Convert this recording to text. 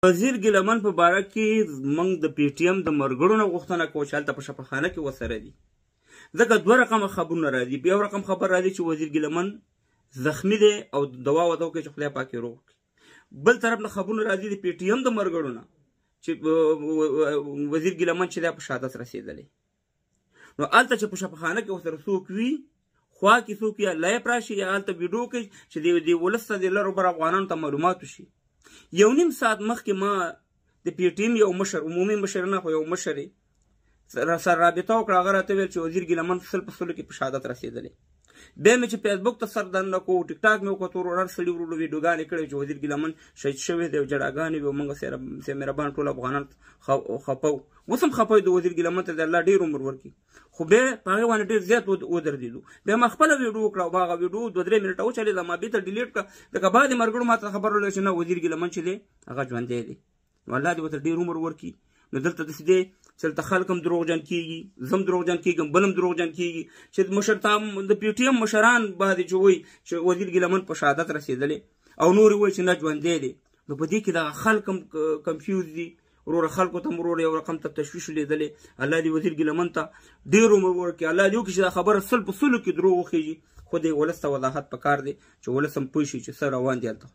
وزیر ګیلمن په باره کې موږ د پی ټي ایم د ملګرو نه غوښتنه کوو چې هلته په شفاخانه کې ورسره دي، ځکه دوه رقمه خبرونه راځي. یو رقم خبر راځي چې وزیر ګیلمن زخمی دی او دوا ورته وکړي چې خدای پاک یې روغ کړي. بل طرف نه خبرونه راځي د پی ټي ایم د ملګرو نه چې وزیر ګیلمن چې دی په شهادت رسېدلی. نو هلته چې په شفاخانه کې ورسره څوک وي، خوا کې څوک یا لایب راشي یا هلته ویډیو کوي چې د ولس ته د لرو بر افغانانو ته معلومات وشي. یو نیم ساعت مخکې ما د پی ټي ایم یو مشر، عمومي مشر نه خو یو مشر سره رابطه وکړه. هغه راته ویل چې وزیر ګیلمن په 100% کې په شهادت رسېدلی. بیا مې چې فیسبوک ته سر دننه کوو، ټیک ټاک مې وکتو، ورو هر سړي ورو ویډیوګانې کړې چې وزیر ګیلمن شهید شوی دی او جړاګانې وي او موږ سره مهربان ټول افغانان خفه وو. اوس هم خفه د وزیر ګیلمن ته د الله ډېر عمر ورکړي، خو بیا په هغې باندې ډېر زیات ودرېدو. بیا ما خپله ویډیو وکړه او هغه ویډیو 2-3 منټه وچلېده، ما بېرته ډیلیټ کړه. ځکه بعضې ملګرو ما ته خبر راغلی چې نه وزیر ګیلمن چې دی هغه ژوندی دی. نو الله دې ورته ډېر عمر ورکړي. نو دلته داسې دی چې دلته خلک هم دروغجن کېږي، زه هم دروغجن کېږم، بل هم دروغجن کېږي چې مشرتام د پی ټي ایم مشران باندې چې وایي چې وزیر ګیلمن په شهادت رسېدلی او نور یې وایي چې نه ژوندی دی. نو په دې کې دغه خلک هم کنفیوز دي. وروره خلکو ته ورور یو رقم ته تشویش لیدلی. الله دې وزیر ګیلمن ته ډېر عمر ورکړي. الله دې وکړي چې دا خبره 100% کې دروغ وخېږي، خو دې ولس ته وضاحت پکار دی چې ولس هم پوه شي چې څه روان دي هلته.